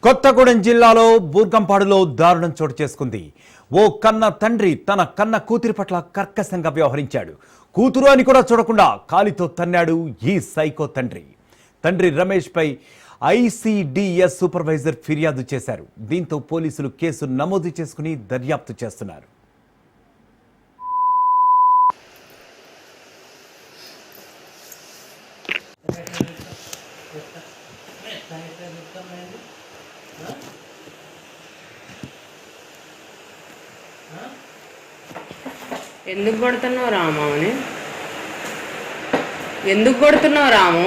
కొత్తగూడెం జిల్లాలో బూర్గంపాడులో దారుణం చోటు చేసుకుంది. ఓ కన్న తండ్రి తన కన్న కూతురి పట్ల కర్కశంగా వ్యవహరించాడు. కూతురు అని కూడా చూడకుండా కాలితో తన్నాడు ఈ సైకో తండ్రి. తండ్రి రమేష్ పై ఐసిడిఎస్ సూపర్వైజర్ ఫిర్యాదు చేశారు. దీంతో పోలీసులు కేసు నమోదు చేసుకుని దర్యాప్తు చేస్తున్నారు. ఎందుకు కొడుతున్నావు రాము అని? ఎందుకు కొడుతున్నావు రాము?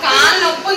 కాళ్ళు నొప్పి